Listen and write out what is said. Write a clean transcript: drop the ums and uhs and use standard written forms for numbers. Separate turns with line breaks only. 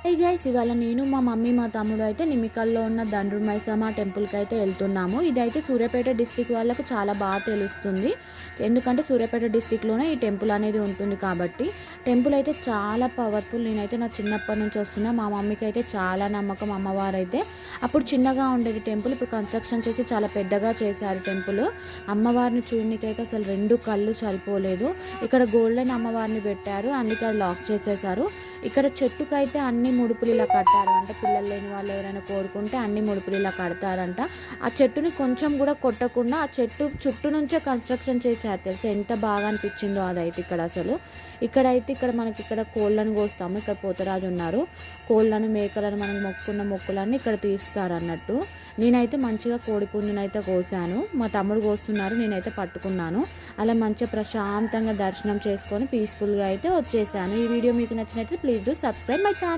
Hey guys, ఇవాళ నేను మా మమ్మీ మా తమ్ముడు అయితే నిమికల్లో ఉన్న దండ్రుడ్ మైసమ్మ టెంపుల్కి అయితే వెళ్తున్నాము. ఇదైతే సూర్యాపేట డిస్టిక్ వాళ్ళకు చాలా బాగా తెలుస్తుంది. ఎందుకంటే సూర్యాపేట డిస్టిక్లోనే ఈ టెంపుల్ అనేది ఉంటుంది కాబట్టి. టెంపుల్ అయితే చాలా పవర్ఫుల్. నేనైతే నా చిన్నప్పటి నుంచి వస్తున్నా. మా మమ్మీకి అయితే చాలా నమ్మకం. అమ్మవారు అయితే అప్పుడు చిన్నగా ఉండేది టెంపుల్, ఇప్పుడు కన్స్ట్రక్షన్ చేసి చాలా పెద్దగా చేశారు టెంపుల్. అమ్మవారిని చూడనికైతే అసలు రెండు కళ్ళు సరిపోలేదు. ఇక్కడ గోల్డెన్ అమ్మవారిని పెట్టారు, అందుకే అది లాక్ చేసేసారు. ఇక్కడ చెట్టుకైతే అన్ని ముడుపులు ఇలా కట్టారు. అంటే పిల్లలు లేని వాళ్ళు ఎవరైనా కోరుకుంటే అన్ని ముడుపులు ఇలా కడతారంట. ఆ చెట్టుని కొంచెం కూడా కొట్టకుండా ఆ చెట్టు చుట్టూ నుంచే కన్స్ట్రక్షన్ చేశారు. తెలుసు ఎంత బాగా అనిపించిందో అదైతే. ఇక్కడ అసలు ఇక్కడ మనకి ఇక్కడ కోళ్ళను కోస్తాము. ఇక్కడ పోతరాజు ఉన్నారు. కోళ్ళను మేకలను మనం మొక్కుకున్న మొక్కులన్నీ ఇక్కడ తీస్తారు అన్నట్టు. నేనైతే మంచిగా కోడి పుంజునైతే కోసాను. మా తమ్ముడు కోస్తున్నారు, నేనైతే పట్టుకున్నాను. అలా మంచిగా ప్రశాంతంగా దర్శనం చేసుకొని పీస్ఫుల్గా అయితే వచ్చేసాను. ఈ వీడియో మీకు నచ్చినట్లయితే please do subscribe my channel.